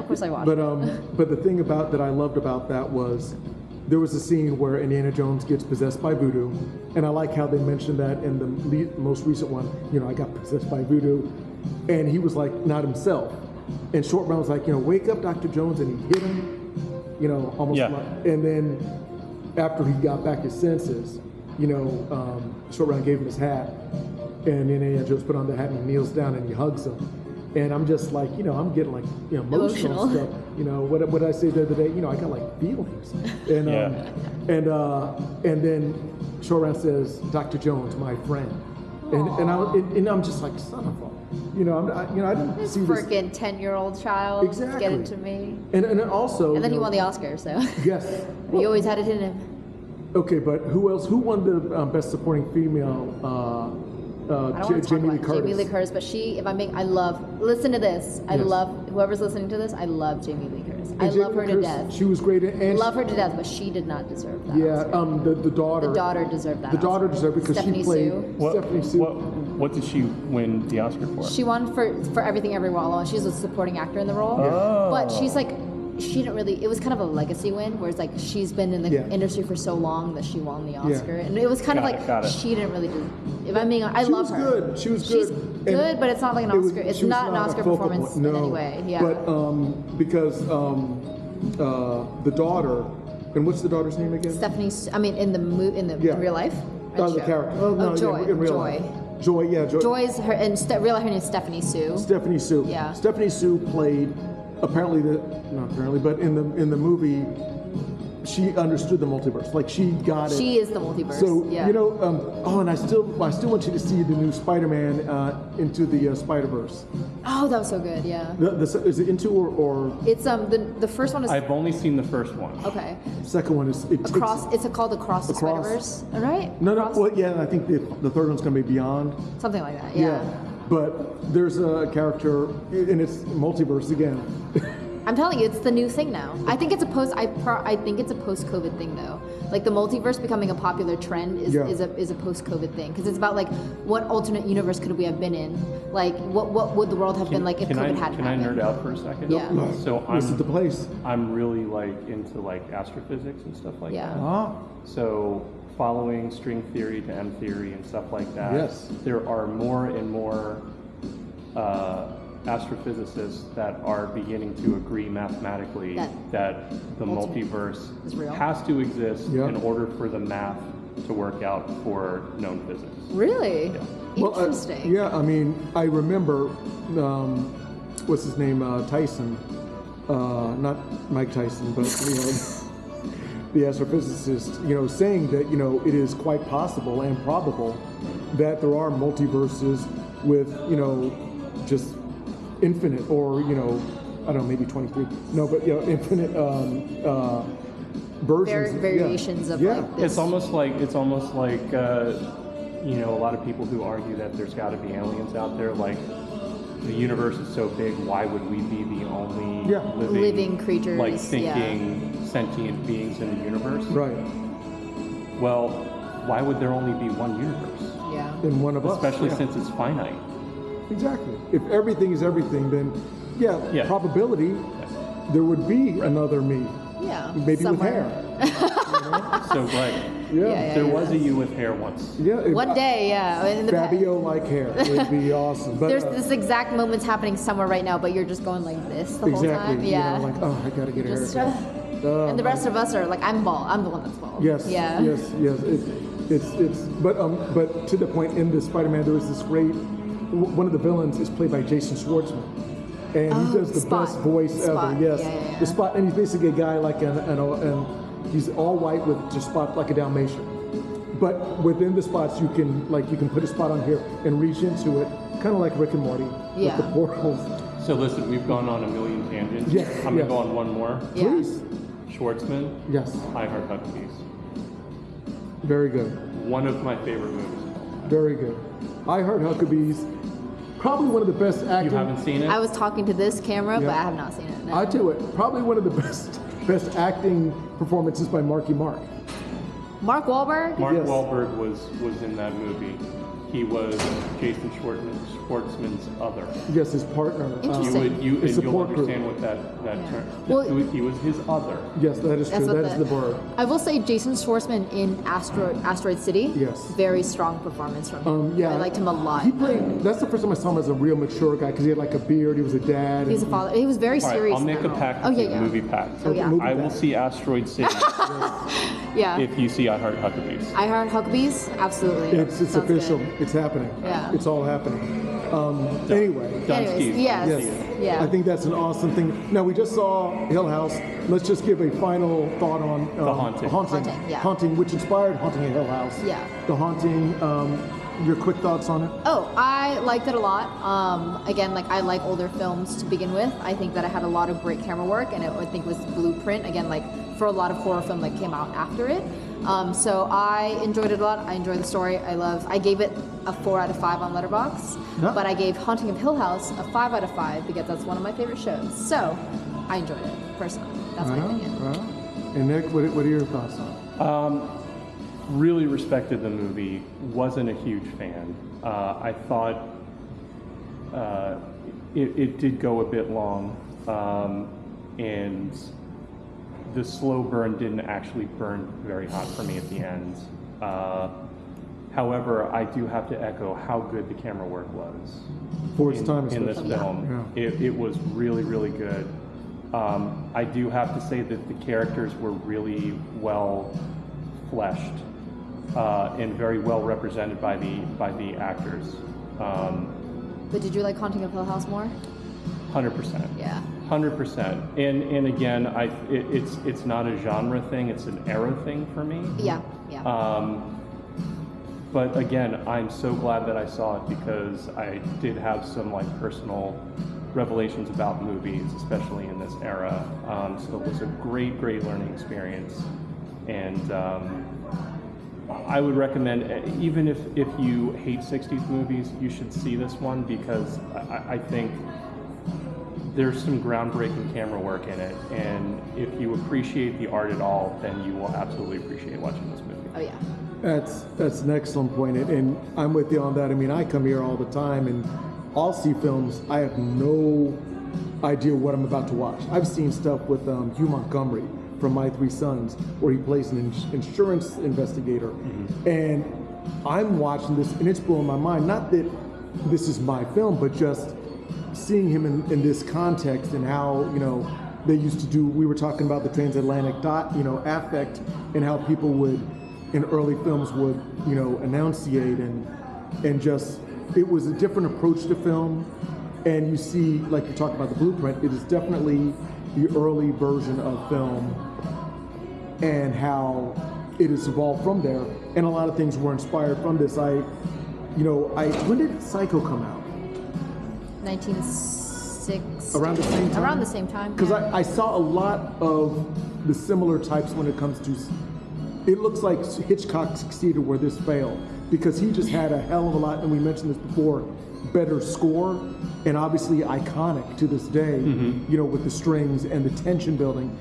Of course I watched it. But the thing that I loved about that was there was a scene where Indiana Jones gets possessed by voodoo, and I like how they mentioned that in the most recent one. You know, I got possessed by voodoo, and he was like not himself. And Short Round was like, you know, wake up, Dr. Jones, and he hit him, you know, almost. Yeah. And then after he got back his senses, you know, Short Round gave him his hat, and then Indiana Jones put on the hat and he kneels down and he hugs him. And I'm just like, you know, I'm getting like, you know, emotional stuff. You know, what did I say the other day? You know, I got like feelings. And and then Short Round says, Dr. Jones, my friend. And I'm just like, son of a. You know, I didn't This see this freaking 10-year-old child Exactly. get into me. And also, And then he you know, won the Oscar, so Yes. he always had it in him. Okay, but who else? Who won the best supporting female? I don't want to talk Jamie Lee about Curtis. Jamie Lee Curtis, but I love, listen to this. I Yes. love, whoever's listening to this, I love Jamie Lee Curtis. I Jamie love her Lee to Curtis, death. She was great, and Love her to death, but she did not deserve that. Yeah, Oscar. the daughter. The daughter deserved that. The daughter Oscar. deserved because Stephanie she played Sue. Stephanie Sue. What did she win the Oscar for? She won for Everything Everywhere All at Once. She's a supporting actor in the role. Oh. But she's like, she didn't really, it was kind of a legacy win, where it's like she's been in the Yeah. industry for so long that she won the Yeah. Oscar. And it was kind Got of it, like, she she didn't really do, if I'm being honest, I She love was her. good. She was She's good. good, And but it's not like an it was- Oscar. It's she was not an a Oscar focal performance point. No. in any way. Yeah. But because the daughter, and what's the daughter's name again? Stephanie, I mean, in real life? Or The show? character. Oh, no, yeah, Joy. in real Joy. life. Joy, yeah, Joy. Joy's her, and real life her name is Stephanie Sue. Stephanie Sue. Yeah. Stephanie Sue played apparently not apparently, but in the movie, she understood the multiverse. Like she got it. She is the multiverse. So yeah. you know, and I still want you to see the new Spider-Man Into the Spider-Verse. Oh, that was so good. Yeah. Is it Into or It's the first one is I've only seen the first one. okay. second one is Across. It's called Across the Across. Spider-Verse, right? No, Across? well, yeah, I think the third one's gonna be Beyond. Something like that. Yeah. But there's a character, and it's multiverse again. I'm telling you, it's the new thing now. I think it's a post-COVID thing though. Like the multiverse becoming a popular trend is a post-COVID thing, because it's about like what alternate universe could we have been in? Like what would the world have been like if COVID hadn't Can I happened? nerd out for a second? Yeah. So This is the place. I'm really like into like astrophysics and stuff like Yeah. that. Ah, So following string theory to M theory and stuff like that. Yes. There are more and more astrophysicists that are beginning to agree mathematically that the multiverse is real. has to exist Yeah. in order for the math to work out for known physics. Really? Yeah. well, Interesting. yeah, I mean, I remember, what's his name, Tyson, not Mike Tyson, but you know, the astrophysicist, you know, saying that it is quite possible and probable that there are multiverses with just infinite, or I don't know, maybe 23. No, but infinite versions, variations of like this. It's almost like a lot of people who argue that there's got to be aliens out there. Like the universe is so big, why would we be the only living creatures, like thinking sentient beings in the universe? Right. Well, why would there only be one universe? Yeah. In one of us, Especially since it's finite. Exactly. If everything is everything, then probability there would be another me. Yeah. Maybe somewhere. with hair. So right. Yeah. There was a you with hair once. Yeah. One day, yeah. In the Fabio like hair would be awesome. But There's this exact moment's happening somewhere right now, but you're just going like this the whole time. exactly. Yeah. Like, oh, I gotta get a Just, haircut. and the rest of us are like, I'm bald. I'm the one that's bald. Yes. Yeah. Yes. It's but to the point in the Spider-Man, there was this great. One of the villains is played by Jason Schwartzman, and he does the Spot. best voice Spot. ever. Yes, Yeah. the Spot, and he's basically a guy like and he's all white with just spot like a Dalmatian. But within the spots, you can put a spot on here and reach into it, kind of like Rick and Morty Yeah. with the portals. So listen, we've gone on a million tangents. Yes, I'm yes. gonna go on one more. Yeah. Please, Schwartzman. yes, I Heart Huckabees. very good, One of my favorite movies. very good. I Heart Huckabees, probably one of the best acting. You haven't seen it? I was talking to this camera, but Yeah. I have not seen it. No. I tell you what, probably one of the best acting performances by Marky Mark. Mark Wahlberg? Mark Yes. Wahlberg was in that movie. He was Jason Schwartzman's other. Yes, his partner. Interesting. You'll support group. understand what that term. Well- He was his other. Yes, that is true. That's what That is the word. I will say Jason Schwartzman in Asteroid City. Yes. Very strong performance from him. Yeah, I liked him a lot. He played. That's the first time I saw him as a real mature guy because he had like a beard. He was a dad. He was a father. He was very All right, serious. I'll make in a that pact role. with Oh you, yeah, a movie pact. Oh yeah. Movie I will pact. see Asteroid City Yeah. if you see I Heart Huckabees. I Heart Huckabees. Absolutely. It's Sounds official. good. It's happening. Yeah. It's all happening. Anyway. Anyways, yes. Yes. Yeah. I think that's an awesome thing. Now we just saw Hill House. Let's just give a final thought on The Haunting. Haunting, yeah. Haunting, which inspired Haunting at Hill House. Yeah. The Haunting. Your quick thoughts on it? Oh, I liked it a lot. Again, like I like older films to begin with. I think that it had a lot of great camera work, and I think was blueprint. Again, like for a lot of horror film that came out after it. So I enjoyed it a lot. I enjoyed the story. I gave it a 4 out of 5 on Letterboxd, Yeah. but I gave Haunting of Hill House a 5 out of 5 because that's one of my favorite shows. So I enjoyed it personally. That's my opinion. Right. And Nick, what are your thoughts on it? Really respected the movie. Wasn't a huge fan. I thought it did go a bit long, and the slow burn didn't actually burn very hot for me at the end. However, I do have to echo how good the camera work was For its time, in this especially. film. Yeah. It was really, really good. I do have to say that the characters were really well fleshed and very well represented by the actors. But did you like Haunting of Hill House more? 100%. Yeah. 100%. And again, it's not a genre thing; it's an era thing for me. Yeah. Yeah. But again, I'm so glad that I saw it because I did have some like personal revelations about movies, especially in this era. So it was a great learning experience, and I would recommend, even if you hate 60s movies, you should see this one because I think there's some groundbreaking camera work in it, and if you appreciate the art at all, then you will absolutely appreciate watching this movie. Oh yeah. That's an excellent point, and I'm with you on that. I mean, I come here all the time, and I'll see films. I have no idea what I'm about to watch. I've seen stuff with Hugh Montgomery from My Three Sons, where he plays an insurance investigator, and I'm watching this, and it's blowing my mind. Not that this is my film, but just seeing him in this context and how they used to do. We were talking about the transatlantic affect and how people would in early films would enunciate and just it was a different approach to film. And you see, like you talked about the blueprint, it is definitely the early version of film and how it has evolved from there. And a lot of things were inspired from this. When did Psycho come out? 1960. Around the same time? Around the same time. Because yeah. I saw a lot of the similar types when it comes to. It looks like Hitchcock succeeded where this failed because he just had a hell of a lot, and we mentioned this before, better score, and obviously iconic to this day, with the strings and the tension building.